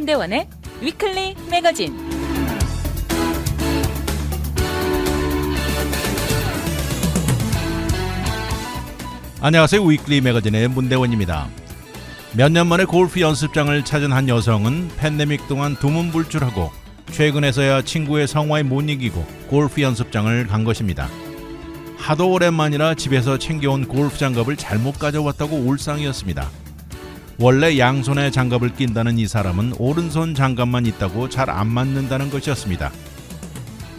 문대원의 위클리 매거진. 안녕하세요. 위클리 매거진의 문대원입니다. 몇 년 만에 골프 연습장을 찾은 한 여성은 팬데믹 동안 두문불출하고 최근에서야 친구의 성화에 못 이기고 골프 연습장을 간 것입니다. 하도 오랜만이라 집에서 챙겨온 골프 장갑을 잘못 가져왔다고 울상이었습니다. 원래 양손에 장갑을 낀다는 이 사람은 오른손 장갑만 있다고 잘 안 맞는다는 것이었습니다.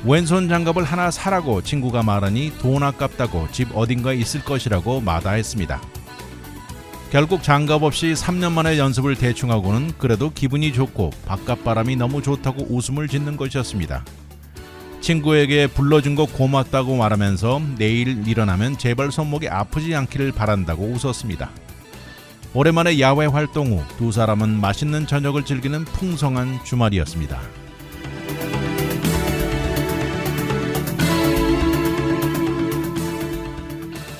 왼손 장갑을 하나 사라고 친구가 말하니 돈 아깝다고 집 어딘가에 있을 것이라고 마다했습니다. 결국 장갑 없이 3년 만에 연습을 대충하고는 그래도 기분이 좋고 바깥바람이 너무 좋다고 웃음을 짓는 것이었습니다. 친구에게 불러준 거 고맙다고 말하면서 내일 일어나면 제발 손목이 아프지 않기를 바란다고 웃었습니다. 오랜만에 야외 활동 후 두 사람은 맛있는 저녁을 즐기는 풍성한 주말이었습니다.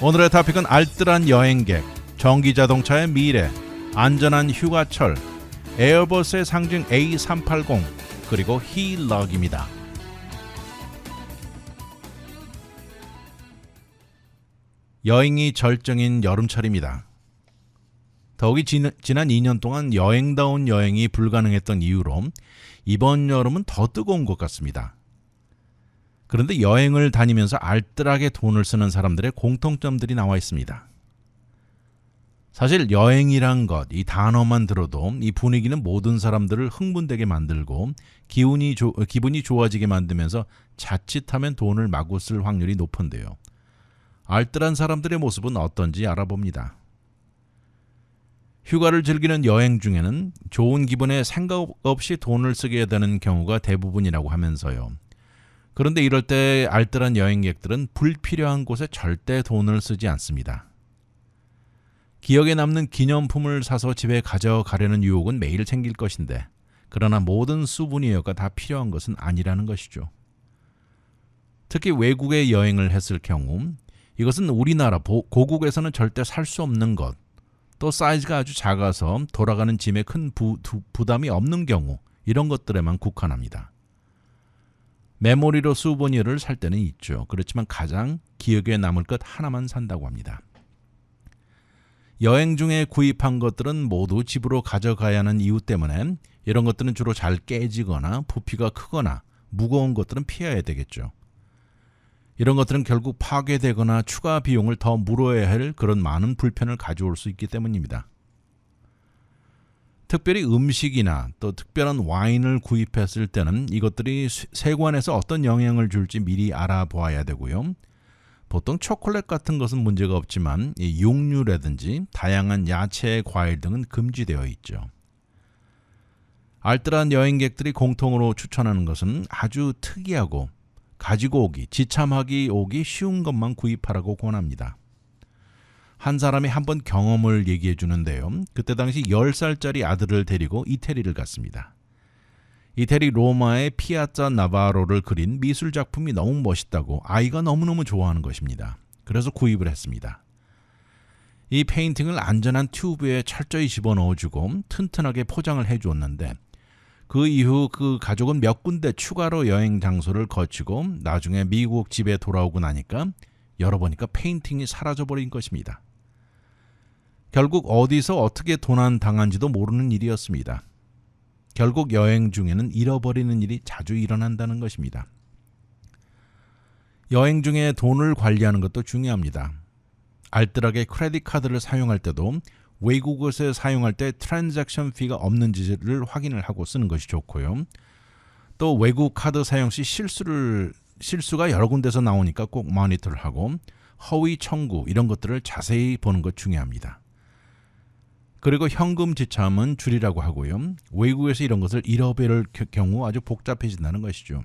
오늘의 토픽은 알뜰한 여행객, 전기자동차의 미래, 안전한 휴가철, 에어버스의 상징 A380, 그리고 히럭입니다. 여행이 절정인 여름철입니다. 더욱이 지난 2년 동안 여행다운 여행이 불가능했던 이유로 이번 여름은 더 뜨거운 것 같습니다. 그런데 여행을 다니면서 알뜰하게 돈을 쓰는 사람들의 공통점들이 나와 있습니다. 사실 여행이란 것, 이 단어만 들어도 이 분위기는 모든 사람들을 흥분되게 만들고 기분이 좋아지게 만들면서 자칫하면 돈을 마구 쓸 확률이 높은데요. 알뜰한 사람들의 모습은 어떤지 알아봅니다. 휴가를 즐기는 여행 중에는 좋은 기분에 생각 없이 돈을 쓰게 되는 경우가 대부분이라고 하면서요. 그런데 이럴 때 알뜰한 여행객들은 불필요한 곳에 절대 돈을 쓰지 않습니다. 기억에 남는 기념품을 사서 집에 가져가려는 유혹은 매일 생길 것인데, 그러나 모든 수브니어가 다 필요한 것은 아니라는 것이죠. 특히 외국에 여행을 했을 경우 이것은 우리나라 고국에서는 절대 살 수 없는 것, 또 사이즈가 아주 작아서 돌아가는 짐에 큰 부담이 없는 경우, 이런 것들에만 국한합니다. 메모리로 수브니어를 살 때는 있죠. 그렇지만 가장 기억에 남을 것 하나만 산다고 합니다. 여행 중에 구입한 것들은 모두 집으로 가져가야 하는 이유 때문에 이런 것들은 주로 잘 깨지거나 부피가 크거나 무거운 것들은 피해야 되겠죠. 이런 것들은 결국 파괴되거나 추가 비용을 더 물어야 할 그런 많은 불편을 가져올 수 있기 때문입니다. 특별히 음식이나 또 특별한 와인을 구입했을 때는 이것들이 세관에서 어떤 영향을 줄지 미리 알아보아야 되고요. 보통 초콜릿 같은 것은 문제가 없지만 이 육류라든지 다양한 야채, 과일 등은 금지되어 있죠. 알뜰한 여행객들이 공통으로 추천하는 것은 아주 특이하고 가지고 오기, 지참하기 오기 쉬운 것만 구입하라고 권합니다. 한 사람이 한번 경험을 얘기해 주는데요. 그때 당시 10살짜리 아들을 데리고 이태리를 갔습니다. 이태리 로마의 피아자 나바로를 그린 미술 작품이 너무 멋있다고 아이가 너무너무 좋아하는 것입니다. 그래서 구입을 했습니다. 이 페인팅을 안전한 튜브에 철저히 집어넣어주고 튼튼하게 포장을 해주었는데, 그 이후 그 가족은 몇 군데 추가로 여행 장소를 거치고 나중에 미국 집에 돌아오고 나니까 열어보니까 페인팅이 사라져버린 것입니다. 결국 어디서 어떻게 도난당한지도 모르는 일이었습니다. 결국 여행 중에는 잃어버리는 일이 자주 일어난다는 것입니다. 여행 중에 돈을 관리하는 것도 중요합니다. 알뜰하게 크레딧 카드를 사용할 때도 외국에서 사용할 때 트랜잭션 피가 없는지를 확인을 하고 쓰는 것이 좋고요. 또 외국 카드 사용 시 실수가 여러 군데서 나오니까 꼭 모니터를 하고 허위 청구 이런 것들을 자세히 보는 것 중요합니다. 그리고 현금 지참은 줄이라고 하고요. 외국에서 이런 것을 잃어버릴 경우 아주 복잡해진다는 것이죠.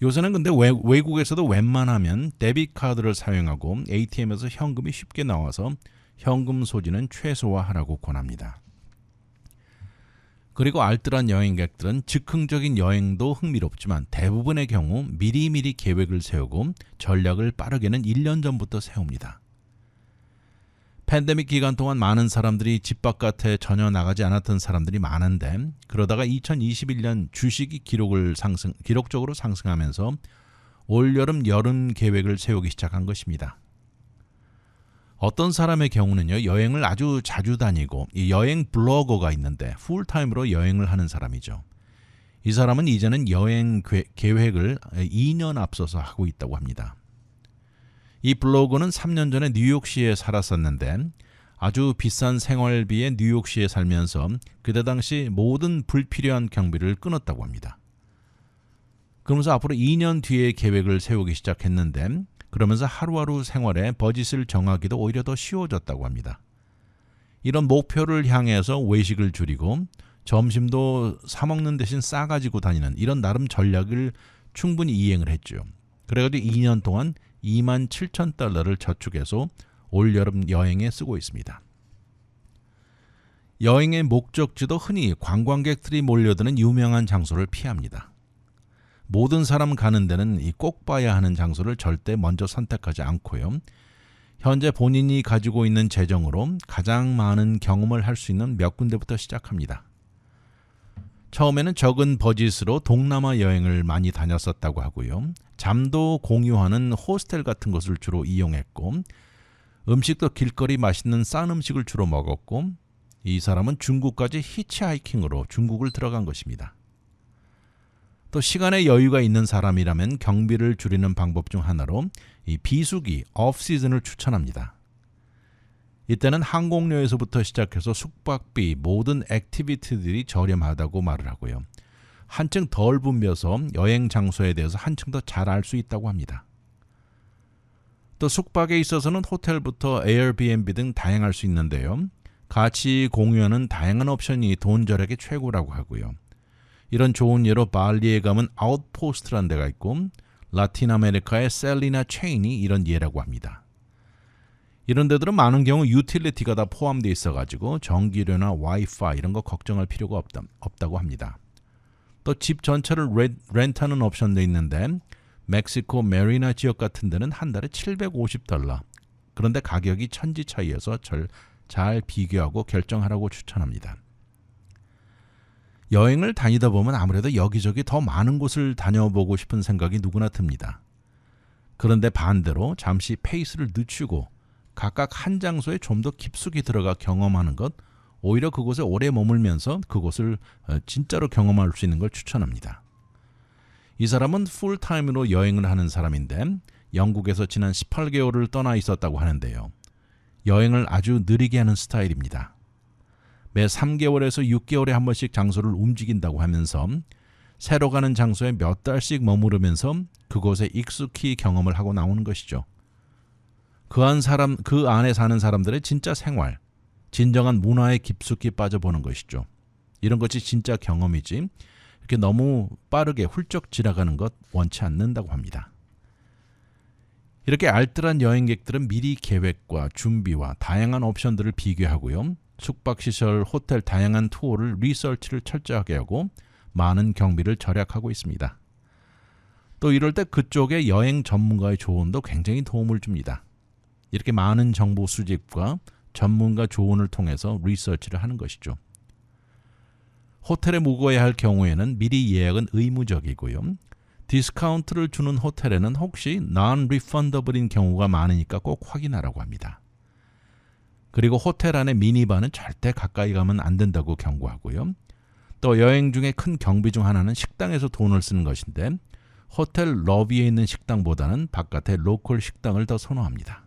요새는 근데 외국에서도 웬만하면 데빗 카드를 사용하고 ATM에서 현금이 쉽게 나와서 현금 소지는 최소화하라고 권합니다. 그리고 알뜰한 여행객들은 즉흥적인 여행도 흥미롭지만 대부분의 경우 미리미리 계획을 세우고 전략을 빠르게는 1년 전부터 세웁니다. 팬데믹 기간 동안 많은 사람들이 집 바깥에 전혀 나가지 않았던 사람들이 많은데 그러다가 2021년 주식이 기록적으로 상승하면서 올여름 여름 계획을 세우기 시작한 것입니다. 어떤 사람의 경우는요, 여행을 아주 자주 다니고 이 여행 블로거가 있는데 풀타임으로 여행을 하는 사람이죠. 이 사람은 이제는 여행 계획을 2년 앞서서 하고 있다고 합니다. 이 블로거는 3년 전에 뉴욕시에 살았었는데 아주 비싼 생활비에 뉴욕시에 살면서 그때 당시 모든 불필요한 경비를 끊었다고 합니다. 그러면서 앞으로 2년 뒤에 계획을 세우기 시작했는데 그러면서 하루하루 생활에 버짓을 정하기도 오히려 더 쉬워졌다고 합니다. 이런 목표를 향해서 외식을 줄이고 점심도 사 먹는 대신 싸가지고 다니는 이런 나름 전략을 충분히 이행을 했죠. 그래가지고 2년 동안 $27,000를 저축해서 올여름 여행에 쓰고 있습니다. 여행의 목적지도 흔히 관광객들이 몰려드는 유명한 장소를 피합니다. 모든 사람 가는 데는 꼭 봐야 하는 장소를 절대 먼저 선택하지 않고요. 현재 본인이 가지고 있는 재정으로 가장 많은 경험을 할 수 있는 몇 군데부터 시작합니다. 처음에는 적은 버짓으로 동남아 여행을 많이 다녔었다고 하고요. 잠도 공유하는 호스텔 같은 것을 주로 이용했고 음식도 길거리 맛있는 싼 음식을 주로 먹었고 이 사람은 중국까지 히치하이킹으로 중국을 들어간 것입니다. 또 시간의 여유가 있는 사람이라면 경비를 줄이는 방법 중 하나로 이 비수기, 오프시즌을 추천합니다. 이때는 항공료에서부터 시작해서 숙박비, 모든 액티비티들이 저렴하다고 말을 하고요. 한층 덜 붐벼서 여행 장소에 대해서 한층 더 잘 알 수 있다고 합니다. 또 숙박에 있어서는 호텔부터 에어비앤비 등 다양할 수 있는데요. 같이 공유하는 다양한 옵션이 돈 절약에 최고라고 하고요. 이런 좋은 예로 발리에 가면 아웃포스트라는 데가 있고 라틴 아메리카의 셀리나 체인이 이런 예라고 합니다. 이런 데들은 많은 경우 유틸리티가 다 포함되어 있어가지고 전기료나 와이파이 이런 거 걱정할 필요가 없다고 합니다. 또 집 전체를 렌트하는 옵션도 있는데 멕시코 메리나 지역 같은 데는 한 달에 $750. 그런데 가격이 천지 차이여서 잘 비교하고 결정하라고 추천합니다. 여행을 다니다 보면 아무래도 여기저기 더 많은 곳을 다녀보고 싶은 생각이 누구나 듭니다. 그런데 반대로 잠시 페이스를 늦추고 각각 한 장소에 좀 더 깊숙이 들어가 경험하는 것, 오히려 그곳에 오래 머물면서 그곳을 진짜로 경험할 수 있는 걸 추천합니다. 이 사람은 풀타임으로 여행을 하는 사람인데 영국에서 지난 18개월을 떠나 있었다고 하는데요. 여행을 아주 느리게 하는 스타일입니다. 매 3개월에서 6개월에 한 번씩 장소를 움직인다고 하면서 새로 가는 장소에 몇 달씩 머무르면서 그곳에 익숙히 경험을 하고 나오는 것이죠. 그 안에 사는 사람들의 진짜 생활, 진정한 문화에 깊숙이 빠져보는 것이죠. 이런 것이 진짜 경험이지 이렇게 너무 빠르게 훌쩍 지나가는 것 원치 않는다고 합니다. 이렇게 알뜰한 여행객들은 미리 계획과 준비와 다양한 옵션들을 비교하고요. 숙박시설, 호텔 다양한 투어를 리서치를 철저하게 하고 많은 경비를 절약하고 있습니다. 또 이럴 때 그쪽의 여행 전문가의 조언도 굉장히 도움을 줍니다. 이렇게 많은 정보 수집과 전문가 조언을 통해서 리서치를 하는 것이죠. 호텔에 묵어야 할 경우에는 미리 예약은 의무적이고요. 디스카운트를 주는 호텔에는 혹시 non-refundable인 경우가 많으니까 꼭 확인하라고 합니다. 그리고 호텔 안에 미니바는 절대 가까이 가면 안 된다고 경고하고요. 또 여행 중에 큰 경비 중 하나는 식당에서 돈을 쓰는 것인데 호텔 러비에 있는 식당보다는 바깥의 로컬 식당을 더 선호합니다.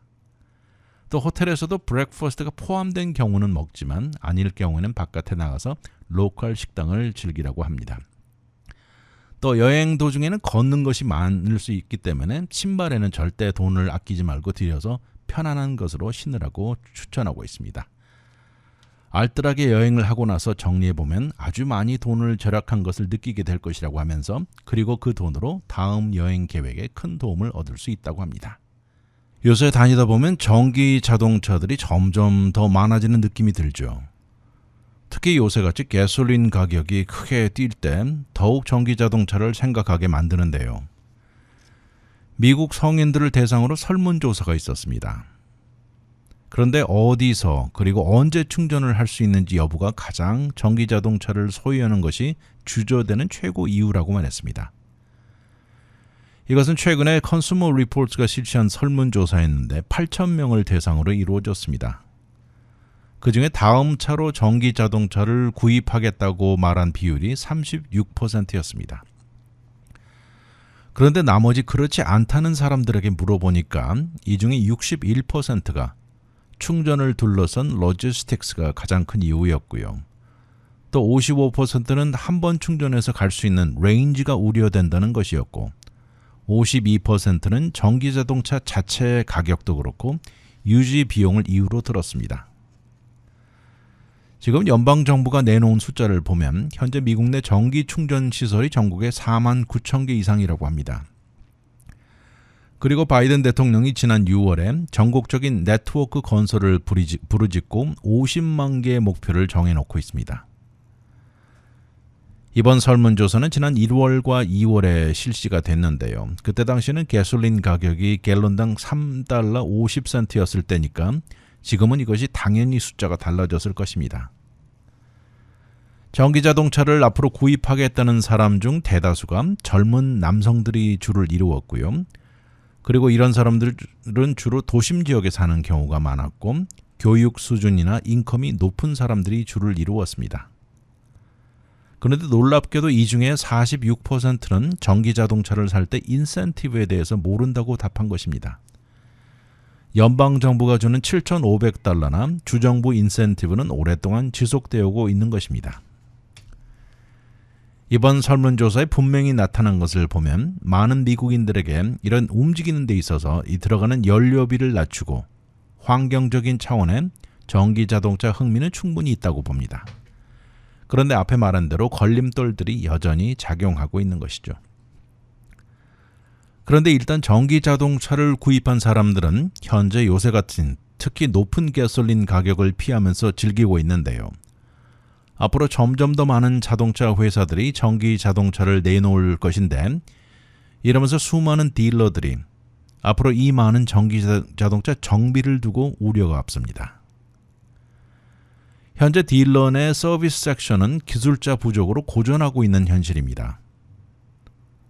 또 호텔에서도 브렉퍼스트가 포함된 경우는 먹지만 아닐 경우에는 바깥에 나가서 로컬 식당을 즐기라고 합니다. 또 여행 도중에는 걷는 것이 많을 수 있기 때문에 신발에는 절대 돈을 아끼지 말고 들여서 편안한 것으로 신으라고 추천하고 있습니다. 알뜰하게 여행을 하고 나서 정리해보면 아주 많이 돈을 절약한 것을 느끼게 될 것이라고 하면서 그리고 그 돈으로 다음 여행 계획에 큰 도움을 얻을 수 있다고 합니다. 요새 다니다 보면 전기 자동차들이 점점 더 많아지는 느낌이 들죠. 특히 요새같이 가솔린 가격이 크게 뛸 때 더욱 전기 자동차를 생각하게 만드는데요. 미국 성인들을 대상으로 설문조사가 있었습니다. 그런데 어디서 그리고 언제 충전을 할 수 있는지 여부가 가장 전기 자동차를 소유하는 것이 주저되는 최고 이유라고 말했습니다. 이것은 최근에 컨슈머 리포트가 실시한 설문조사였는데 8,000명을 대상으로 이루어졌습니다. 그중에 다음 차로 전기 자동차를 구입하겠다고 말한 비율이 36%였습니다. 그런데 나머지 그렇지 않다는 사람들에게 물어보니까 이 중에 61%가 충전을 둘러싼 로지스틱스가 가장 큰 이유였고요. 또 55%는 한 번 충전해서 갈 수 있는 레인지가 우려된다는 것이었고 52%는 전기자동차 자체의 가격도 그렇고 유지 비용을 이유로 들었습니다. 지금 연방정부가 내놓은 숫자를 보면 현재 미국 내 전기 충전 시설이 전국에 4만 9천 개 이상이라고 합니다. 그리고 바이든 대통령이 지난 6월에 전국적인 네트워크 건설을 부르짖고 50만 개의 목표를 정해놓고 있습니다. 이번 설문조사는 지난 1월과 2월에 실시가 됐는데요. 그때 당시에는 가솔린 가격이 갤런당 3달러 50센트였을 때니까 지금은 이것이 당연히 숫자가 달라졌을 것입니다. 전기자동차를 앞으로 구입하겠다는 사람 중 대다수가 젊은 남성들이 주를 이루었고요. 그리고 이런 사람들은 주로 도심 지역에 사는 경우가 많았고 교육 수준이나 인컴이 높은 사람들이 주를 이루었습니다. 그런데 놀랍게도 이 중에 46%는 전기자동차를 살 때 인센티브에 대해서 모른다고 답한 것입니다. 연방정부가 주는 7,500달러나 주정부 인센티브는 오랫동안 지속되어 오고 있는 것입니다. 이번 설문조사에 분명히 나타난 것을 보면 많은 미국인들에게 이런 움직이는 데 있어서 이 들어가는 연료비를 낮추고 환경적인 차원의 전기자동차 흥미는 충분히 있다고 봅니다. 그런데 앞에 말한 대로 걸림돌들이 여전히 작용하고 있는 것이죠. 그런데 일단 전기자동차를 구입한 사람들은 현재 요새 같은 특히 높은 가솔린 가격을 피하면서 즐기고 있는데요. 앞으로 점점 더 많은 자동차 회사들이 전기자동차를 내놓을 것인데 이러면서 수많은 딜러들이 앞으로 이 많은 전기자동차 정비를 두고 우려가 앞섭니다. 현재 딜러 내 서비스 섹션은 기술자 부족으로 고전하고 있는 현실입니다.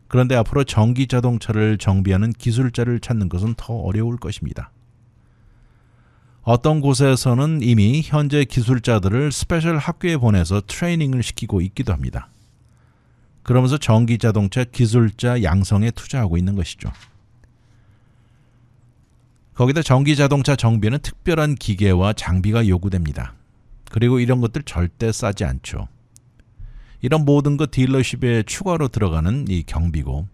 그런데 앞으로 전기자동차를 정비하는 기술자를 찾는 것은 더 어려울 것입니다. 어떤 곳에서는 이미 현재 기술자들을 스페셜 학교에 보내서 트레이닝을 시키고 있기도 합니다. 그러면서 전기자동차 기술자 양성에 투자하고 있는 것이죠. 거기다 전기자동차 정비에는 특별한 기계와 장비가 요구됩니다. 그리고 이런 것들 절대 싸지 않죠. 이런 모든 것 딜러십에 추가로 들어가는 이 경비고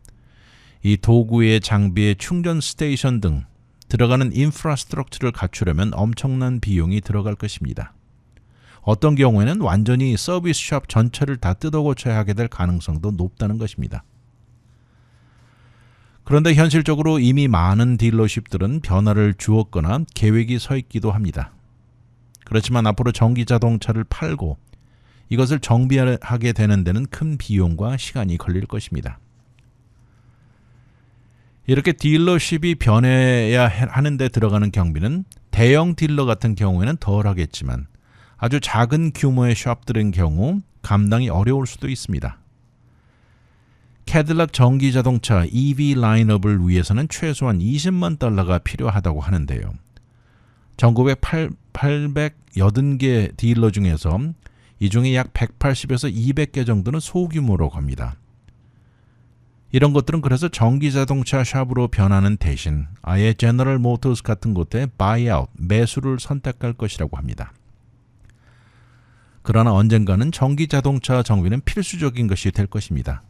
이 도구의 장비의 충전 스테이션 등 들어가는 인프라스트럭처를 갖추려면 엄청난 비용이 들어갈 것입니다. 어떤 경우에는 완전히 서비스숍 전체를 다 뜯어고쳐야 하게 될 가능성도 높다는 것입니다. 그런데 현실적으로 이미 많은 딜러십들은 변화를 주었거나 계획이 서 있기도 합니다. 그렇지만 앞으로 전기자동차를 팔고 이것을 정비하게 되는 데는 큰 비용과 시간이 걸릴 것입니다. 이렇게 딜러십이 변해야 하는 데 들어가는 경비는 대형 딜러 같은 경우에는 덜 하겠지만 아주 작은 규모의 숍들인 경우 감당이 어려울 수도 있습니다. 캐딜락 전기자동차 EV 라인업을 위해서는 최소한 20만 달러가 필요하다고 하는데요. 전국에 880개 딜러 중에서 이 중에 약 180에서 200개 정도는 소규모로 갑니다. 이런 것들은 그래서 전기자동차 샵으로 변하는 대신 아예 제너럴 모터스 같은 곳에 바이아웃, 매수를 선택할 것이라고 합니다. 그러나 언젠가는 전기자동차 정비는 필수적인 것이 될 것입니다.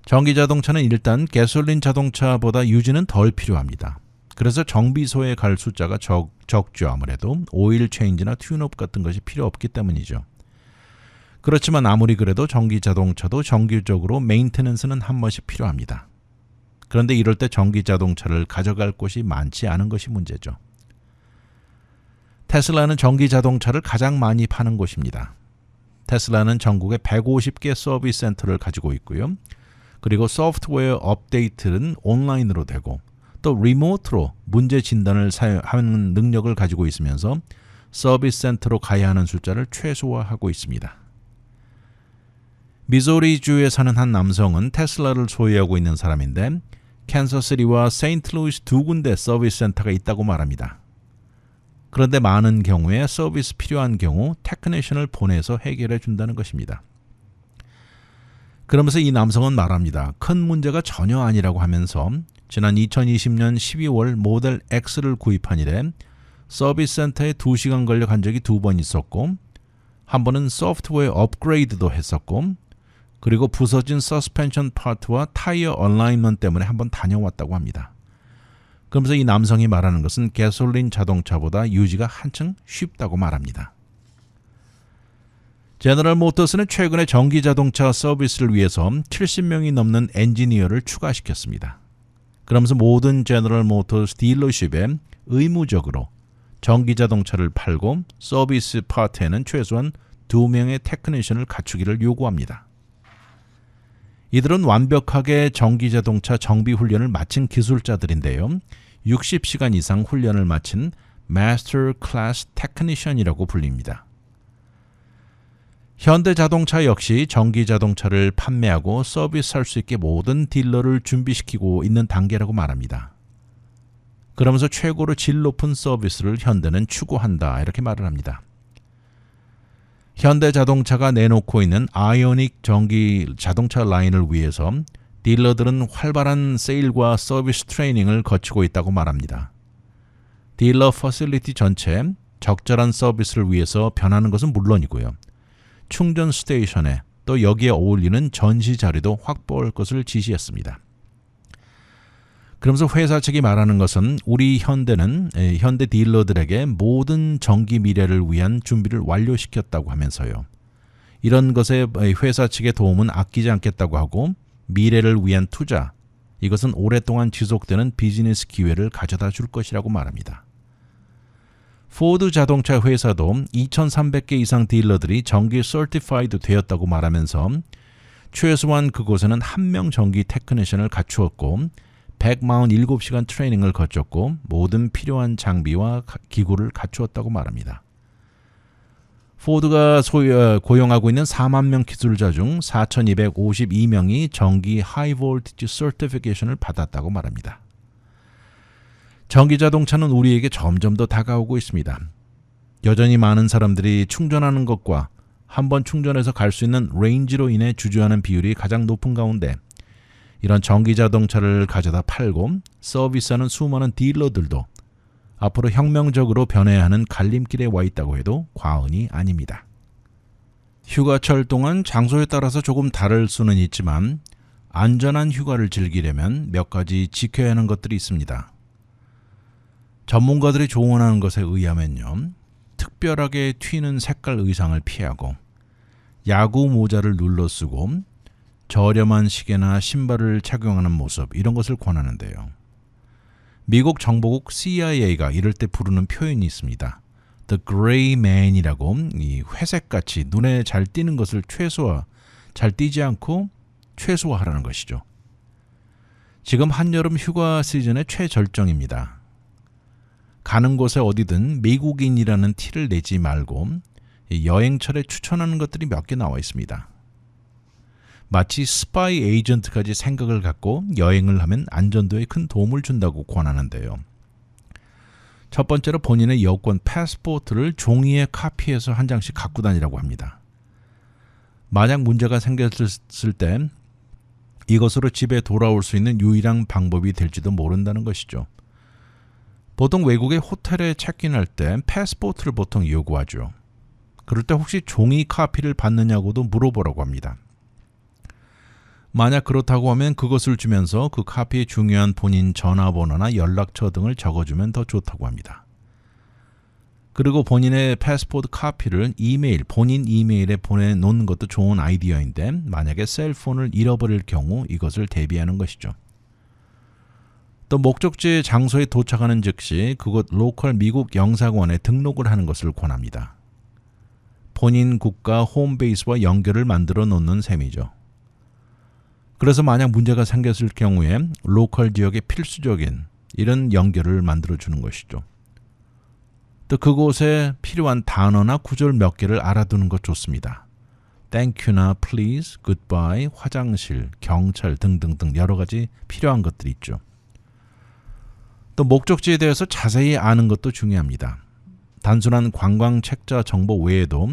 전기자동차는 일단 가솔린 자동차보다 유지는 덜 필요합니다. 그래서 정비소에 갈 숫자가 적죠. 아무래도 오일 체인지나 튠업 같은 것이 필요 없기 때문이죠. 그렇지만 아무리 그래도 전기자동차도 정기적으로 메인테넌스는 한 번씩 필요합니다. 그런데 이럴 때 전기자동차를 가져갈 곳이 많지 않은 것이 문제죠. 테슬라는 전기자동차를 가장 많이 파는 곳입니다. 테슬라는 전국에 150개 서비스 센터를 가지고 있고요. 그리고 소프트웨어 업데이트는 온라인으로 되고 또 리모트로 문제 진단을 하는 능력을 가지고 있으면서 서비스 센터로 가야 하는 숫자를 최소화하고 있습니다. 미소리주에 사는 한 남성은 테슬라를 소유하고 있는 사람인데 캔서시티와 세인트루이스 두 군데 서비스 센터가 있다고 말합니다. 그런데 많은 경우에 서비스 필요한 경우 테크니션을 보내서 해결해 준다는 것입니다. 그러면서 이 남성은 말합니다. 큰 문제가 전혀 아니라고 하면서 지난 2020년 12월 모델 X를 구입한 이래 서비스 센터에 2시간 걸려 간 적이 2번 있었고 한 번은 소프트웨어 업그레이드도 했었고 그리고 부서진 서스펜션 파트와 타이어 얼라인먼트 때문에 한번 다녀왔다고 합니다. 그러면서 이 남성이 말하는 것은 가솔린 자동차보다 유지가 한층 쉽다고 말합니다. 제너럴 모터스는 최근에 전기 자동차 서비스를 위해서 70명이 넘는 엔지니어를 추가시켰습니다. 그러면서 모든 제너럴 모터스 딜러십에 의무적으로 전기 자동차를 팔고 서비스 파트에는 최소한 2명의 테크니션을 갖추기를 요구합니다. 이들은 완벽하게 전기자동차 정비 훈련을 마친 기술자들인데요. 60시간 이상 훈련을 마친 마스터 클래스 테크니션이라고 불립니다. 현대자동차 역시 전기자동차를 판매하고 서비스할 수 있게 모든 딜러를 준비시키고 있는 단계라고 말합니다. 그러면서 최고로 질 높은 서비스를 현대는 추구한다 이렇게 말을 합니다. 현대자동차가 내놓고 있는 아이오닉 전기 자동차 라인을 위해서 딜러들은 활발한 세일과 서비스 트레이닝을 거치고 있다고 말합니다. 딜러 퍼실리티 전체 적절한 서비스를 위해서 변하는 것은 물론이고요. 충전 스테이션에 또 여기에 어울리는 전시 자리도 확보할 것을 지시했습니다. 그러면서 회사 측이 말하는 것은 우리 현대는 현대 딜러들에게 모든 전기 미래를 위한 준비를 완료시켰다고 하면서요. 이런 것에 회사 측의 도움은 아끼지 않겠다고 하고 미래를 위한 투자, 이것은 오랫동안 지속되는 비즈니스 기회를 가져다 줄 것이라고 말합니다. 포드 자동차 회사도 2,300개 이상 딜러들이 전기 서티파이드 되었다고 말하면서 최소한 그곳에는 1명 전기 테크니션을 갖추었고 147시간 트레이닝을 거쳤고 모든 필요한 장비와 기구를 갖추었다고 말합니다. 포드가 고용하고 있는 4만 명 기술자 중 4,252명이 전기 하이 볼티지 서티피케이션을 받았다고 말합니다. 전기자동차는 우리에게 점점 더 다가오고 있습니다. 여전히 많은 사람들이 충전하는 것과 한번 충전해서 갈 수 있는 레인지로 인해 주저하는 비율이 가장 높은 가운데 이런 전기자동차를 가져다 팔고 서비스하는 수많은 딜러들도 앞으로 혁명적으로 변해야 하는 갈림길에 와 있다고 해도 과언이 아닙니다. 휴가철 동안 장소에 따라서 조금 다를 수는 있지만 안전한 휴가를 즐기려면 몇 가지 지켜야 하는 것들이 있습니다. 전문가들이 조언하는 것에 의하면요. 특별하게 튀는 색깔 의상을 피하고 야구 모자를 눌러 쓰고 저렴한 시계나 신발을 착용하는 모습 이런 것을 권하는데요. 미국 정보국 CIA가 이럴 때 부르는 표현이 있습니다. The Gray Man이라고 이 회색같이 눈에 잘 띄는 것을 잘 띄지 않고 최소화하라는 것이죠. 지금 한여름 휴가 시즌의 최절정입니다. 가는 곳에 어디든 미국인이라는 티를 내지 말고 여행철에 추천하는 것들이 몇 개 나와 있습니다. 마치 스파이 에이전트까지 생각을 갖고 여행을 하면 안전도에 큰 도움을 준다고 권하는데요. 첫 번째로 본인의 여권 패스포트를 종이에 카피해서 한 장씩 갖고 다니라고 합니다. 만약 문제가 생겼을 때 이것으로 집에 돌아올 수 있는 유일한 방법이 될지도 모른다는 것이죠. 보통 외국의 호텔에 체크인할 때 패스포트를 보통 요구하죠. 그럴 때 혹시 종이 카피를 받느냐고도 물어보라고 합니다. 만약 그렇다고 하면 그것을 주면서 그 카피에 중요한 본인 전화번호나 연락처 등을 적어주면 더 좋다고 합니다. 그리고 본인의 패스포트 카피를 본인 이메일에 보내놓는 것도 좋은 아이디어인데 만약에 셀폰을 잃어버릴 경우 이것을 대비하는 것이죠. 또 목적지 장소에 도착하는 즉시 그곳 로컬 미국 영사관에 등록을 하는 것을 권합니다. 본인 국가 홈베이스와 연결을 만들어 놓는 셈이죠. 그래서 만약 문제가 생겼을 경우에 로컬 지역의 필수적인 이런 연결을 만들어주는 것이죠. 또 그곳에 필요한 단어나 구절 몇 개를 알아두는 것 좋습니다. Thank you나 please, goodbye, 화장실, 경찰 등등등 여러 가지 필요한 것들이 있죠. 또 목적지에 대해서 자세히 아는 것도 중요합니다. 단순한 관광 책자 정보 외에도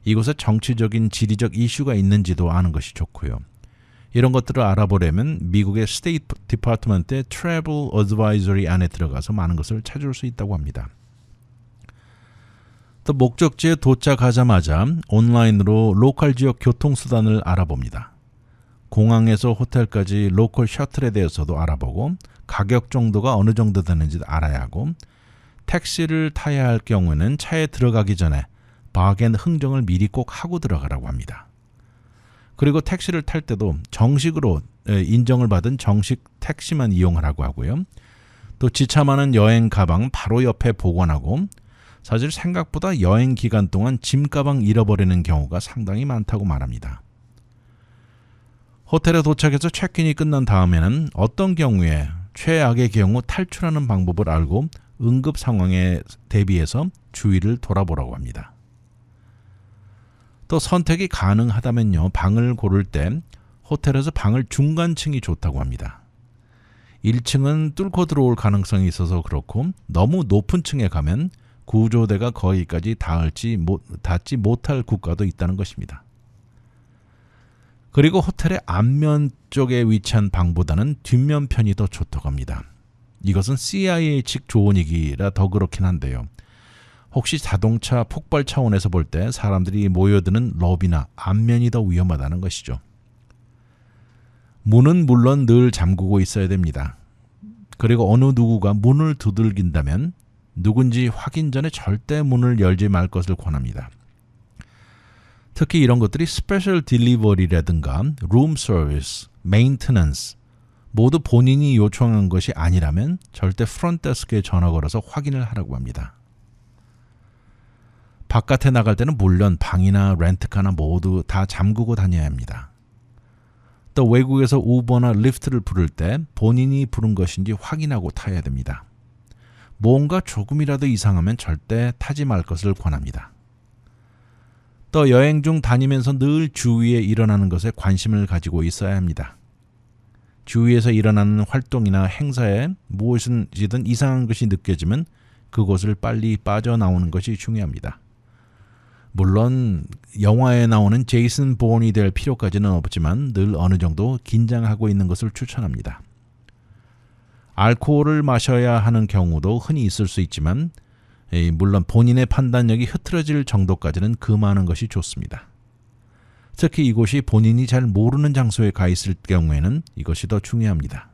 이곳에 정치적인 지리적 이슈가 있는지도 아는 것이 좋고요. 이런 것들을 알아보려면 미국의 스테이트 디파트먼트의 트래블 어드바이저리 안에 들어가서 많은 것을 찾을 수 있다고 합니다. 또 목적지에 도착하자마자 온라인으로 로컬 지역 교통수단을 알아봅니다. 공항에서 호텔까지 로컬 셔틀에 대해서도 알아보고 가격 정도가 어느 정도 되는지 알아야 하고 택시를 타야 할 경우에는 차에 들어가기 전에 바겐 흥정을 미리 꼭 하고 들어가라고 합니다. 그리고 택시를 탈 때도 정식으로 인정을 받은 정식 택시만 이용하라고 하고요. 또 지참하는 여행 가방 바로 옆에 보관하고 사실 생각보다 여행 기간 동안 짐 가방 잃어버리는 경우가 상당히 많다고 말합니다. 호텔에 도착해서 체크인이 끝난 다음에는 어떤 경우에 최악의 경우 탈출하는 방법을 알고 응급 상황에 대비해서 주위를 돌아보라고 합니다. 또 선택이 가능하다면요. 방을 고를 때 호텔에서 방을 중간층이 좋다고 합니다. 1층은 뚫고 들어올 가능성이 있어서 그렇고 너무 높은 층에 가면 구조대가 거기까지 닿지 못할 국가도 있다는 것입니다. 그리고 호텔의 앞면 쪽에 위치한 방보다는 뒷면 편이 더 좋다고 합니다. 이것은 CIA 측 조언이기라 더 그렇긴 한데요. 혹시 자동차 폭발 차원에서 볼 때 사람들이 모여드는 러비나 앞면이 더 위험하다는 것이죠. 문은 물론 늘 잠그고 있어야 됩니다. 그리고 어느 누구가 문을 두들긴다면 누군지 확인 전에 절대 문을 열지 말 것을 권합니다. 특히 이런 것들이 스페셜 딜리버리라든가 룸 서비스, 메인테넌스 모두 본인이 요청한 것이 아니라면 절대 프론트데스크에 전화 걸어서 확인을 하라고 합니다. 바깥에 나갈 때는 물론 방이나 렌트카나 모두 다 잠그고 다녀야 합니다. 또 외국에서 우버나 리프트를 부를 때 본인이 부른 것인지 확인하고 타야 됩니다. 뭔가 조금이라도 이상하면 절대 타지 말 것을 권합니다. 또 여행 중 다니면서 늘 주위에 일어나는 것에 관심을 가지고 있어야 합니다. 주위에서 일어나는 활동이나 행사에 무엇이든 이상한 것이 느껴지면 그곳을 빨리 빠져나오는 것이 중요합니다. 물론 영화에 나오는 제이슨 본이 될 필요까지는 없지만 늘 어느 정도 긴장하고 있는 것을 추천합니다. 알코올을 마셔야 하는 경우도 흔히 있을 수 있지만 물론 본인의 판단력이 흐트러질 정도까지는 금하는 것이 좋습니다. 특히 이곳이 본인이 잘 모르는 장소에 가 있을 경우에는 이것이 더 중요합니다.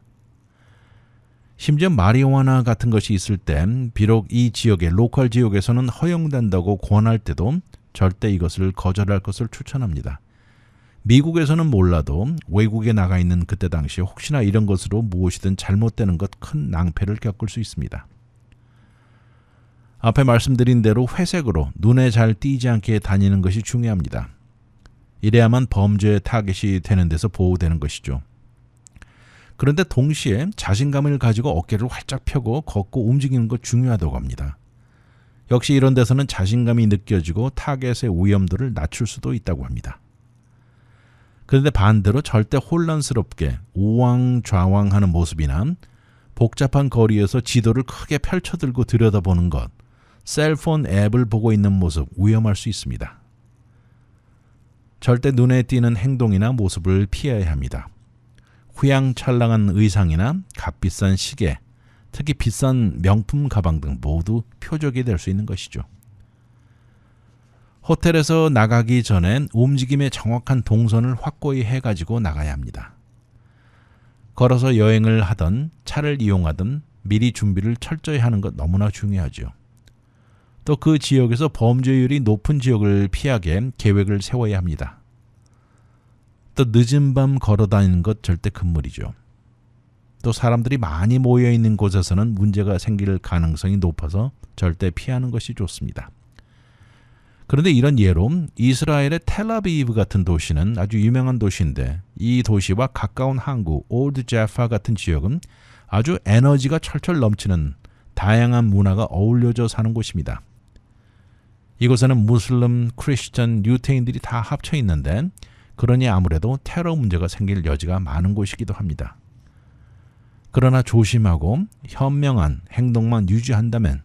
심지어 마리화나 같은 것이 있을 때 비록 이 지역의 로컬 지역에서는 허용된다고 권할 때도 절대 이것을 거절할 것을 추천합니다. 미국에서는 몰라도 외국에 나가 있는 그때 당시에 혹시나 이런 것으로 무엇이든 잘못되는 것 큰 낭패를 겪을 수 있습니다. 앞에 말씀드린 대로 회색으로 눈에 잘 띄지 않게 다니는 것이 중요합니다. 이래야만 범죄의 타겟이 되는 데서 보호되는 것이죠. 그런데 동시에 자신감을 가지고 어깨를 활짝 펴고 걷고 움직이는 것 중요하다고 합니다. 역시 이런 데서는 자신감이 느껴지고 타겟의 위험도를 낮출 수도 있다고 합니다. 그런데 반대로 절대 혼란스럽게 우왕좌왕하는 모습이나 복잡한 거리에서 지도를 크게 펼쳐들고 들여다보는 것, 셀폰 앱을 보고 있는 모습 위험할 수 있습니다. 절대 눈에 띄는 행동이나 모습을 피해야 합니다. 휘황찬란한 의상이나 값비싼 시계, 특히 비싼 명품 가방 등 모두 표적이 될 수 있는 것이죠. 호텔에서 나가기 전에 움직임의 정확한 동선을 확고히 해가지고 나가야 합니다. 걸어서 여행을 하든 차를 이용하든 미리 준비를 철저히 하는 것 너무나 중요하죠. 또 그 지역에서 범죄율이 높은 지역을 피하게 계획을 세워야 합니다. 또 늦은 밤 걸어 다니는 것 절대 금물이죠. 또 사람들이 많이 모여 있는 곳에서는 문제가 생길 가능성이 높아서 절대 피하는 것이 좋습니다. 그런데 이런 예로 이스라엘의 텔아비브 같은 도시는 아주 유명한 도시인데 이 도시와 가까운 항구 올드 제파 같은 지역은 아주 에너지가 철철 넘치는 다양한 문화가 어울려져 사는 곳입니다. 이곳에는 무슬림, 크리스천, 유태인들이 다 합쳐 있는데 그러니 아무래도 테러 문제가 생길 여지가 많은 곳이기도 합니다. 그러나 조심하고 현명한 행동만 유지한다면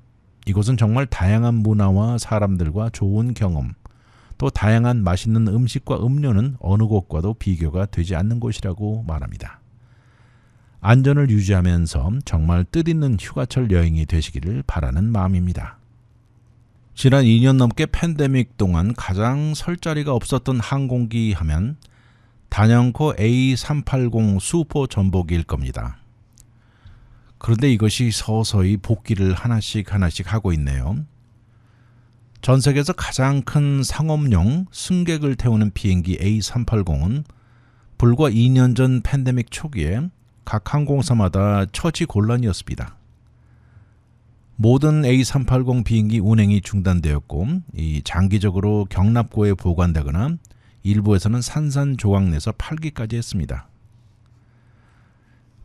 이곳은 정말 다양한 문화와 사람들과 좋은 경험, 또 다양한 맛있는 음식과 음료는 어느 곳과도 비교가 되지 않는 곳이라고 말합니다. 안전을 유지하면서 정말 뜻있는 휴가철 여행이 되시기를 바라는 마음입니다. 지난 2년 넘게 팬데믹 동안 가장 설 자리가 없었던 항공기 하면 단연코 A380 슈퍼 전복기일 겁니다. 그런데 이것이 서서히 복귀를 하나씩 하고 있네요. 전 세계에서 가장 큰 상업용 승객을 태우는 비행기 A380은 불과 2년 전 팬데믹 초기에 각 항공사마다 처지곤란이었습니다. 모든 A380 비행기 운행이 중단되었고 장기적으로 경납고에 보관되거나 일부에서는 산산조각내서 팔기까지 했습니다.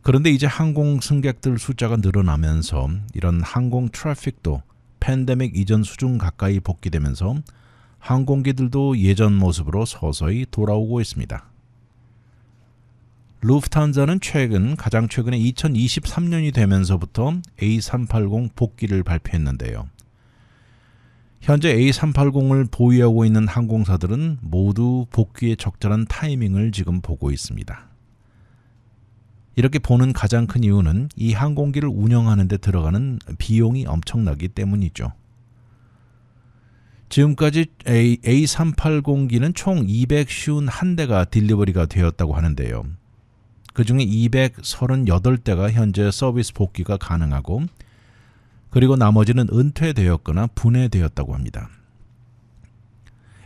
그런데 이제 항공 승객들 숫자가 늘어나면서 이런 항공 트래픽도 팬데믹 이전 수준 가까이 복귀되면서 항공기들도 예전 모습으로 서서히 돌아오고 있습니다. 루프탄자는 가장 최근에 2023년이 되면서부터 A380 복귀를 발표했는데요. 현재 A380을 보유하고 있는 항공사들은 모두 복귀의 적절한 타이밍을 지금 보고 있습니다. 이렇게 보는 가장 큰 이유는 이 항공기를 운영하는 데 들어가는 비용이 엄청나기 때문이죠. 지금까지 A380기는 총 251대가 딜리버리가 되었다고 하는데요. 그 중에 238대가 현재 서비스 복귀가 가능하고 그리고 나머지는 은퇴되었거나 분해되었다고 합니다.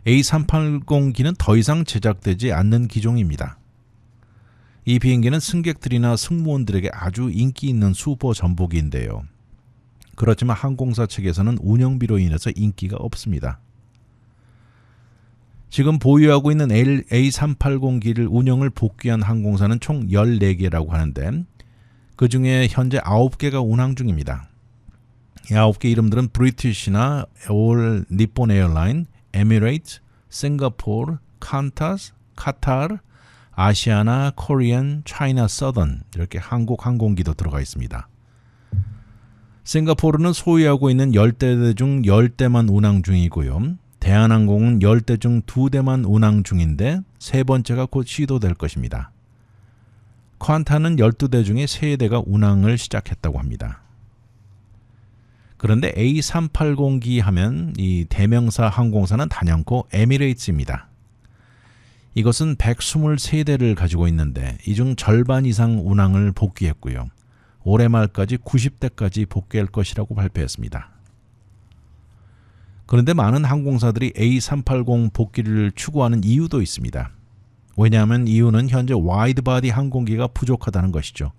A380기는 더 이상 제작되지 않는 기종입니다. 이 비행기는 승객들이나 승무원들에게 아주 인기 있는 슈퍼 전복기인데요. 그렇지만 항공사 측에서는 운영비로 인해서 인기가 없습니다. 지금 보유하고 있는 A380기를 운영을 복귀한 항공사는 총 14개라고 하는데 그 중에 현재 9개가 운항 중입니다. 이 9개 이름들은 브리티시나 올 니폰 에어라인, 에미레이트, 싱가포르, 칸타스, 카타르, 아시아나, 코리안, 차이나 서던 이렇게 한국 항공기도 들어가 있습니다. 싱가포르는 소유하고 있는 10대 중 10대만 운항 중이고요. 대한항공은 10대 중 2대만 운항 중인데 세 번째가 곧 시도될 것입니다. 퀀타는 12대 중에 3대가 운항을 시작했다고 합니다. 그런데 A380기 하면 이 대명사 항공사는 단연코 에미레이츠입니다. 이것은 123대를 가지고 있는데 이 중 절반 이상 운항을 복귀했고요. 올해 말까지 90대까지 복귀할 것이라고 발표했습니다. 그런데 많은 항공사들이 A380 복귀를 추구하는 이유도 있습니다. 왜냐하면 이유는 현재 와이드바디 항공기가 부족하다는 것이죠.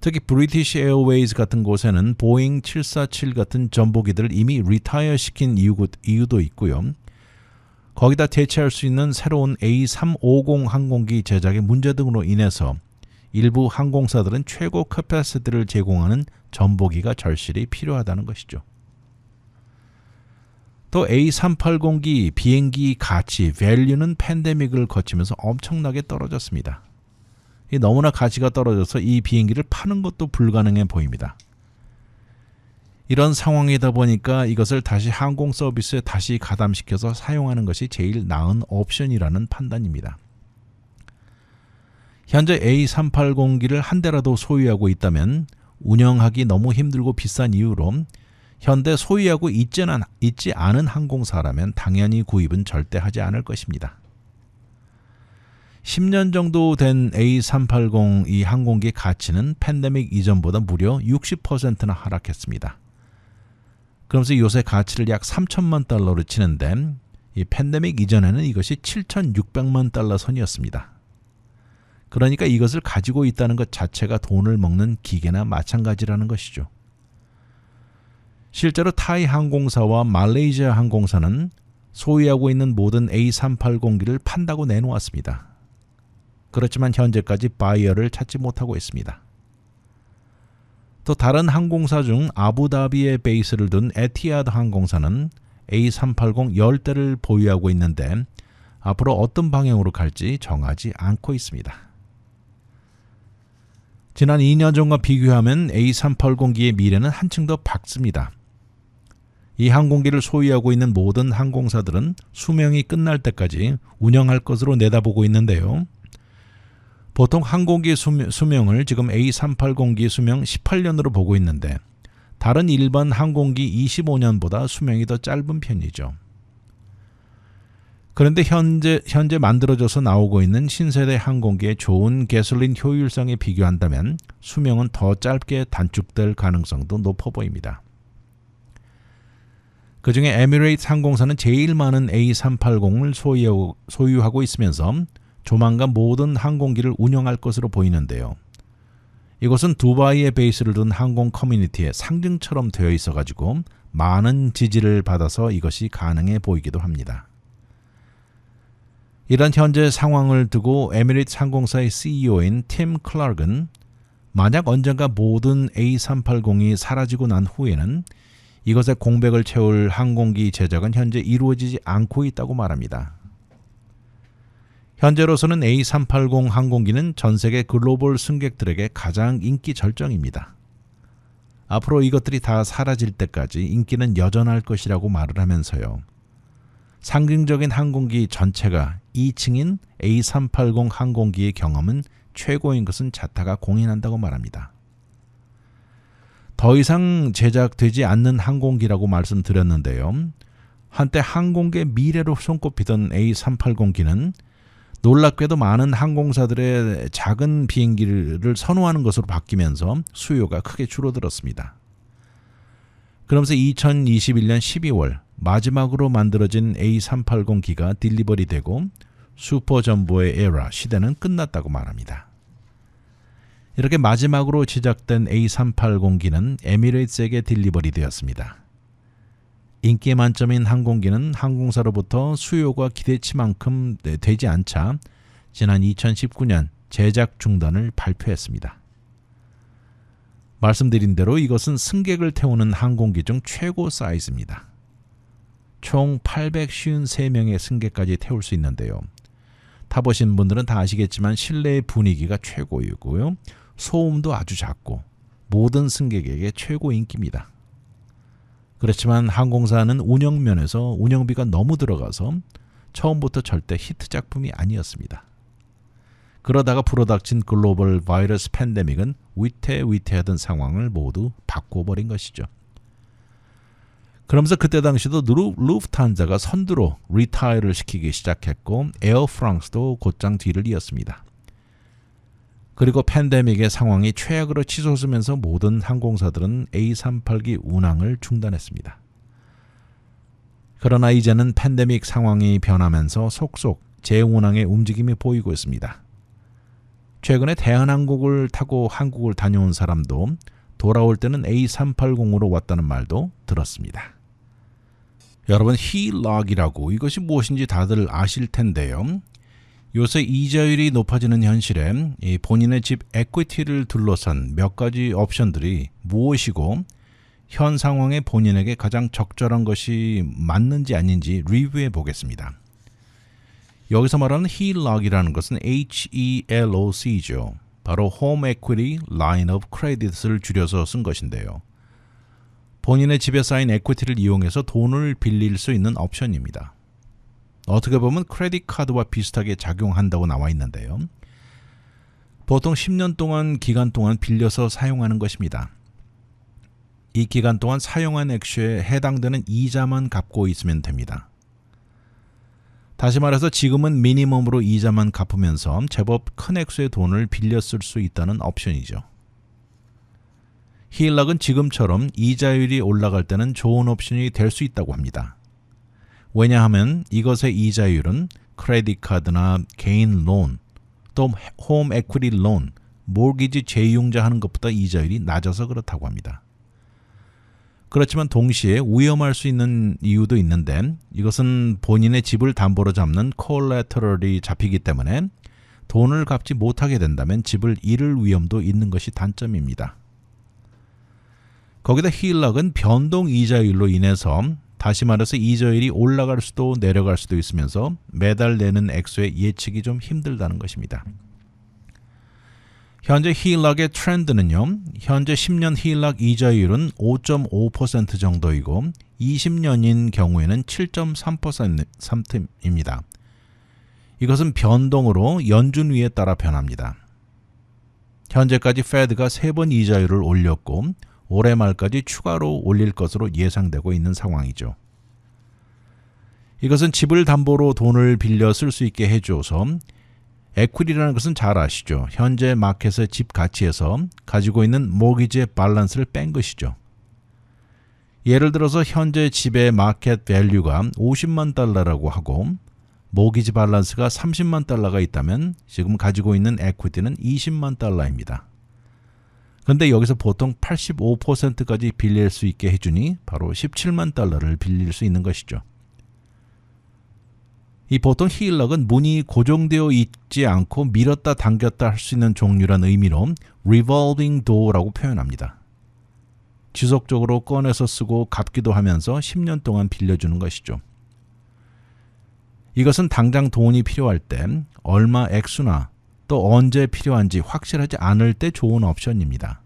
특히 브리티시 에어웨이즈 같은 곳에는 보잉 747 같은 전복기들을 이미 리타이어 시킨 이유도 있고요. 거기다 대체할 수 있는 새로운 A350 항공기 제작의 문제 등으로 인해서 일부 항공사들은 최고 캐파시티를 제공하는 전복기가 절실히 필요하다는 것이죠. 또 A380기 비행기 가치, 밸류는 팬데믹을 거치면서 엄청나게 떨어졌습니다. 너무나 가치가 떨어져서 이 비행기를 파는 것도 불가능해 보입니다. 이런 상황이다 보니까 이것을 다시 항공 서비스에 다시 가담시켜서 사용하는 것이 제일 나은 옵션이라는 판단입니다. 현재 A380기를 한 대라도 소유하고 있다면 운영하기 너무 힘들고 비싼 이유로 현대 소유하고 있지 않은 항공사라면 당연히 구입은 절대 하지 않을 것입니다. 10년 정도 된 A380 이 항공기 가치는 팬데믹 이전보다 무려 60%나 하락했습니다. 그러면서 요새 가치를 약 3천만 달러로 치는데 이 팬데믹 이전에는 이것이 7,600만 달러 선이었습니다. 그러니까 이것을 가지고 있다는 것 자체가 돈을 먹는 기계나 마찬가지라는 것이죠. 실제로 타이 항공사와 말레이시아 항공사는 소유하고 있는 모든 A380기를 판다고 내놓았습니다. 그렇지만 현재까지 바이어를 찾지 못하고 있습니다. 또 다른 항공사 중 아부다비에 베이스를 둔 에티하드 항공사는 A380 10대를 보유하고 있는데 앞으로 어떤 방향으로 갈지 정하지 않고 있습니다. 지난 2년 전과 비교하면 A380기의 미래는 한층 더 밝습니다. 이 항공기를 소유하고 있는 모든 항공사들은 수명이 끝날 때까지 운영할 것으로 내다보고 있는데요. 보통 항공기 수명을 지금 A380기 수명 18년으로 보고 있는데 다른 일반 항공기 25년보다 수명이 더 짧은 편이죠. 그런데 현재 만들어져서 나오고 있는 신세대 항공기의 좋은 가솔린 효율성에 비교한다면 수명은 더 짧게 단축될 가능성도 높아 보입니다. 그중에 에미레이트 항공사는 제일 많은 A380을 소유하고 있으면서 조만간 모든 항공기를 운영할 것으로 보이는데요. 이것은 두바이에 베이스를 둔 항공 커뮤니티의 상징처럼 되어 있어가지고 많은 지지를 받아서 이것이 가능해 보이기도 합니다. 이런 현재 상황을 두고 에미레이트 항공사의 CEO인 팀 클락은 만약 언젠가 모든 A380이 사라지고 난 후에는 이것의 공백을 채울 항공기 제작은 현재 이루어지지 않고 있다고 말합니다. 현재로서는 A380 항공기는 전 세계 글로벌 승객들에게 가장 인기 절정입니다. 앞으로 이것들이 다 사라질 때까지 인기는 여전할 것이라고 말을 하면서요. 상징적인 항공기 전체가 2층인 A380 항공기의 경험은 최고인 것은 자타가 공인한다고 말합니다. 더 이상 제작되지 않는 항공기라고 말씀드렸는데요. 한때 항공계 미래로 손꼽히던 A380기는 놀랍게도 많은 항공사들의 작은 비행기를 선호하는 것으로 바뀌면서 수요가 크게 줄어들었습니다. 그러면서 2021년 12월 마지막으로 만들어진 A380기가 딜리버리되고 슈퍼전보의 에라 시대는 끝났다고 말합니다. 이렇게 마지막으로 제작된 A380기는 에미레이트스에게 딜리버리 되었습니다. 인기 만점인 항공기는 항공사로부터 수요가 기대치만큼 되지 않자 지난 2019년 제작 중단을 발표했습니다. 말씀드린 대로 이것은 승객을 태우는 항공기 중 최고 사이즈입니다. 총 853명의 승객까지 태울 수 있는데요. 타보신 분들은 다 아시겠지만 실내의 분위기가 최고이고요. 소음도 아주 작고 모든 승객에게 최고 인기입니다. 그렇지만 항공사는 운영면에서 운영비가 너무 들어가서 처음부터 절대 히트 작품이 아니었습니다. 그러다가 불어닥친 글로벌 바이러스 팬데믹은 위태위태하던 상황을 모두 바꿔버린 것이죠. 그러면서 그때 당시도 루프탄자가 선두로 리타이어를 시키기 시작했고 에어 프랑스도 곧장 뒤를 이었습니다. 그리고 팬데믹의 상황이 최악으로 치솟으면서 모든 항공사들은 A380기 운항을 중단했습니다. 그러나 이제는 팬데믹 상황이 변하면서 속속 재운항의 움직임이 보이고 있습니다. 최근에 대한항공을 타고 한국을 다녀온 사람도 돌아올 때는 A380으로 왔다는 말도 들었습니다. 여러분, 힐락이라고 이것이 무엇인지 다들 아실 텐데요. 요새 이자율이 높아지는 현실에 본인의 집 에퀴티를 둘러싼 몇 가지 옵션들이 무엇이고 현 상황에 본인에게 가장 적절한 것이 맞는지 아닌지 리뷰해 보겠습니다. 여기서 말하는 힐락이라는 것은 HELOC죠. 바로 Home Equity Line of Credit을 줄여서 쓴 것인데요. 본인의 집에 쌓인 에퀴티를 이용해서 돈을 빌릴 수 있는 옵션입니다. 어떻게 보면 크레딧 카드와 비슷하게 작용한다고 나와 있는데요. 보통 10년 기간 동안 빌려서 사용하는 것입니다. 이 기간 동안 사용한 액수에 해당되는 이자만 갚고 있으면 됩니다. 다시 말해서 지금은 미니멈으로 이자만 갚으면서 제법 큰 액수의 돈을 빌려 쓸 수 있다는 옵션이죠. 힐락은 지금처럼 이자율이 올라갈 때는 좋은 옵션이 될 수 있다고 합니다. 왜냐하면 이것의 이자율은 크레딧 카드나 개인 론, 또 홈 에퀴티 론, 모기지 재이용자 하는 것보다 이자율이 낮아서 그렇다고 합니다. 그렇지만 동시에 위험할 수 있는 이유도 있는데 이것은 본인의 집을 담보로 잡는 콜레터럴이 잡히기 때문에 돈을 갚지 못하게 된다면 집을 잃을 위험도 있는 것이 단점입니다. 거기다 힐락은 변동 이자율로 인해서 다시 말해서 이자율이 올라갈 수도 내려갈 수도 있으면서 매달 내는 액수의 예측이 좀 힘들다는 것입니다. 현재 힐락의 트렌드는요. 현재 10년 힐락 이자율은 5.5% 정도이고 20년인 경우에는 7.3%입니다. 이것은 변동으로 연준위에 따라 변합니다. 현재까지 페드가 3번 이자율을 올렸고 올해 말까지 추가로 올릴 것으로 예상되고 있는 상황이죠. 이것은 집을 담보로 돈을 빌려 쓸 수 있게 해줘서 에퀴티라는 것은 잘 아시죠. 현재 마켓의 집 가치에서 가지고 있는 모기지의 밸런스를 뺀 것이죠. 예를 들어서 현재 집의 마켓 밸류가 50만 달러라고 하고 모기지 밸런스가 30만 달러가 있다면 지금 가지고 있는 에퀴티는 20만 달러입니다. 그런데 여기서 보통 85%까지 빌릴 수 있게 해주니 바로 17만 달러를 빌릴 수 있는 것이죠. 이 보통 힐락은 문이 고정되어 있지 않고 밀었다 당겼다 할 수 있는 종류란 의미로 revolving door라고 표현합니다. 지속적으로 꺼내서 쓰고 갚기도 하면서 10년 동안 빌려주는 것이죠. 이것은 당장 돈이 필요할 때 얼마 액수나 또 언제 필요한지 확실하지 않을 때 좋은 옵션입니다.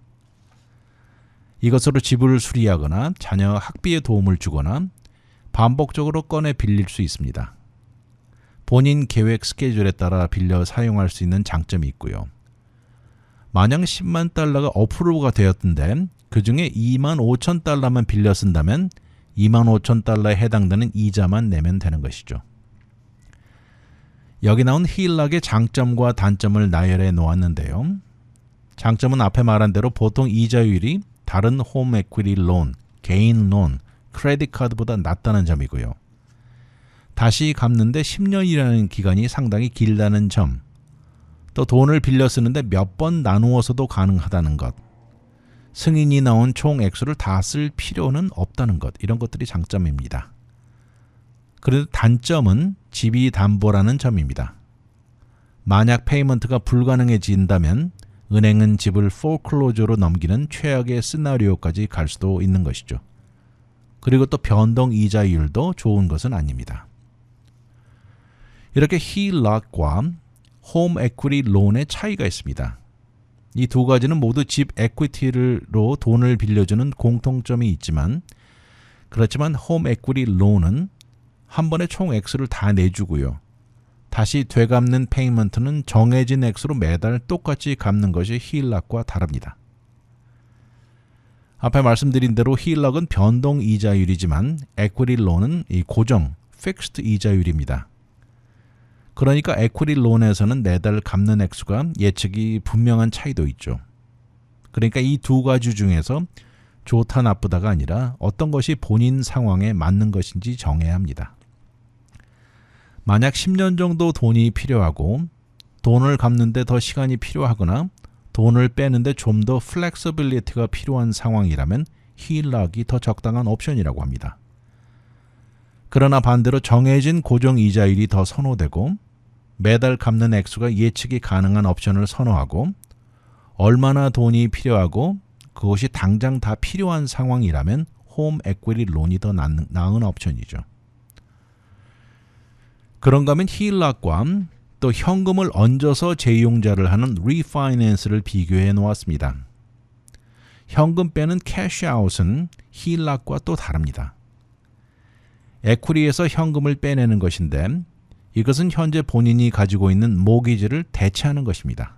이것으로 집을 수리하거나 자녀 학비에 도움을 주거나 반복적으로 꺼내 빌릴 수 있습니다. 본인 계획 스케줄에 따라 빌려 사용할 수 있는 장점이 있고요. 만약 10만 달러가 어프로브가 되었던데 그 중에 2만 5천 달러만 빌려 쓴다면 2만 5천 달러에 해당되는 이자만 내면 되는 것이죠. 여기 나온 힐락의 장점과 단점을 나열해 놓았는데요. 장점은 앞에 말한 대로 보통 이자율이 다른 홈 에퀴티 론, 개인 론, 크레딧 카드보다 낮다는 점이고요. 다시 갚는데 10년이라는 기간이 상당히 길다는 점, 또 돈을 빌려 쓰는데 몇 번 나누어서도 가능하다는 것, 승인이 나온 총 액수를 다 쓸 필요는 없다는 것, 이런 것들이 장점입니다. 그래도 단점은 집이 담보라는 점입니다. 만약 페이먼트가 불가능해진다면 은행은 집을 포클로저로 넘기는 최악의 시나리오까지 갈 수도 있는 것이죠. 그리고 또 변동 이자율도 좋은 것은 아닙니다. 이렇게 힐락과 홈 에퀴티 론의 차이가 있습니다. 이 두 가지는 모두 집 에퀴티로 돈을 빌려주는 공통점이 있지만 그렇지만 홈 에퀴티 론은 한 번에 총 액수를 다 내주고요. 다시 되갚는 페이먼트는 정해진 액수로 매달 똑같이 갚는 것이 힐락과 다릅니다. 앞에 말씀드린 대로 힐락은 변동 이자율이지만 에퀴티 론은 이 고정, 픽스드 이자율입니다. 그러니까 에퀴티 론에서는 매달 갚는 액수가 예측이 분명한 차이도 있죠. 그러니까 이 두 가지 중에서 좋다 나쁘다가 아니라 어떤 것이 본인 상황에 맞는 것인지 정해야 합니다. 만약 10년 정도 돈이 필요하고 돈을 갚는데 더 시간이 필요하거나 돈을 빼는데 좀 더 플렉서빌리티가 필요한 상황이라면 힐락이 더 적당한 옵션이라고 합니다. 그러나 반대로 정해진 고정 이자율이 더 선호되고 매달 갚는 액수가 예측이 가능한 옵션을 선호하고 얼마나 돈이 필요하고 그것이 당장 다 필요한 상황이라면 홈 에퀴티 론이 더 나은 옵션이죠. 그런가 하면 힐락과 또 현금을 얹어서 재이용자를 하는 리파이낸스를 비교해 놓았습니다. 현금 빼는 캐시아웃은 힐락과 또 다릅니다. 에퀴티에서 현금을 빼내는 것인데 이것은 현재 본인이 가지고 있는 모기지를 대체하는 것입니다.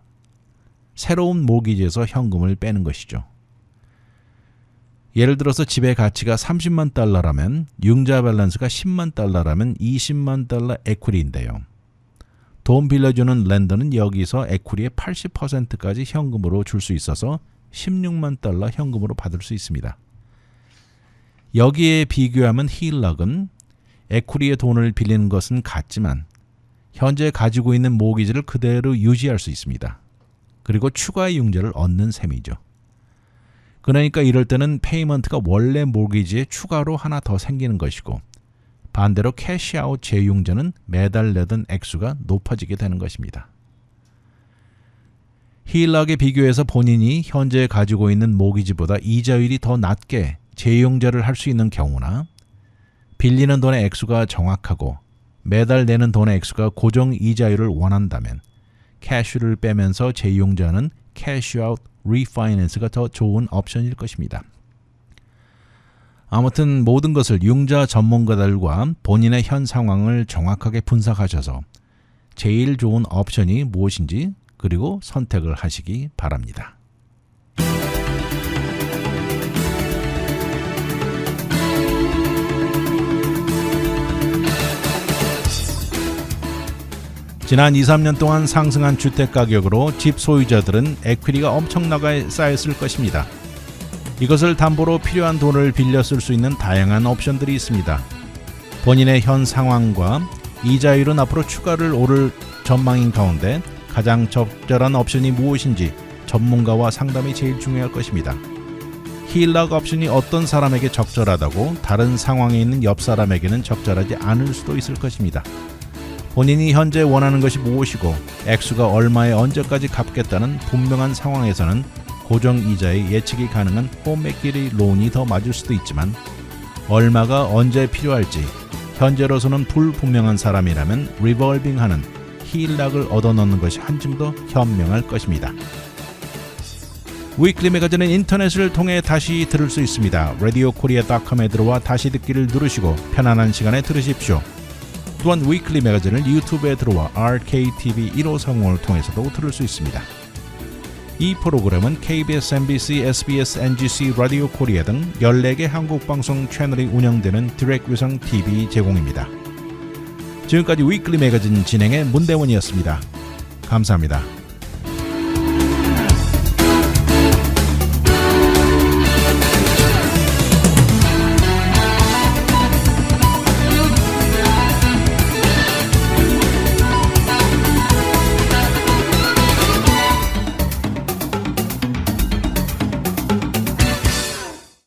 새로운 모기지에서 현금을 빼는 것이죠. 예를 들어서 집의 가치가 30만 달러라면 융자 밸런스가 10만 달러라면 20만 달러 에퀴티인데요. 돈 빌려주는 렌더는 여기서 에퀴티의 80%까지 현금으로 줄 수 있어서 16만 달러 현금으로 받을 수 있습니다. 여기에 비교하면 힐락은 에퀴티의 돈을 빌리는 것은 같지만 현재 가지고 있는 모기지를 그대로 유지할 수 있습니다. 그리고 추가 융자를 얻는 셈이죠. 그러니까 이럴 때는 페이먼트가 원래 모기지에 추가로 하나 더 생기는 것이고 반대로 캐시아웃 재융자는 매달 내던 액수가 높아지게 되는 것입니다. 힐락에 비교해서 본인이 현재 가지고 있는 모기지보다 이자율이 더 낮게 재용자를 할 수 있는 경우나 빌리는 돈의 액수가 정확하고 매달 내는 돈의 액수가 고정 이자율을 원한다면 캐쉬를 빼면서 재용자는 캐쉬아웃 리파이낸스가 더 좋은 옵션일 것입니다. 아무튼 모든 것을 융자 전문가들과 본인의 현 상황을 정확하게 분석하셔서 제일 좋은 옵션이 무엇인지 그리고 선택을 하시기 바랍니다. 지난 2-3년 동안 상승한 주택가격으로 집 소유자들은 에퀴티가 엄청나게 쌓였을 것입니다. 이것을 담보로 필요한 돈을 빌려 쓸 수 있는 다양한 옵션들이 있습니다. 본인의 현 상황과 이자율은 앞으로 추가를 오를 전망인 가운데 가장 적절한 옵션이 무엇인지 전문가와 상담이 제일 중요할 것입니다. 힐락 옵션이 어떤 사람에게 적절하다고 다른 상황에 있는 옆 사람에게는 적절하지 않을 수도 있을 것입니다. 본인이 현재 원하는 것이 무엇이고 액수가 얼마에 언제까지 갚겠다는 분명한 상황에서는 고정이자의 예측이 가능한 홈에퀴티 론이 더 맞을 수도 있지만 얼마가 언제 필요할지 현재로서는 불분명한 사람이라면 리볼빙하는 힐락을 얻어넣는 것이 한층 더 현명할 것입니다. 위클리 매거진은 인터넷을 통해 다시 들을 수 있습니다. radiokorea.com에 들어와 다시 듣기를 누르시고 편안한 시간에 들으십시오. 또한 위클리 매거진을 유튜브에 들어와 RKTV 1530을 통해서도 들을 수 있습니다. 이 프로그램은 KBS, MBC, SBS, NGC, 라디오 코리아 등 14개 한국방송 채널이 운영되는 디렉 위성 TV 제공입니다. 지금까지 위클리 매거진 진행의 문대원이었습니다. 감사합니다.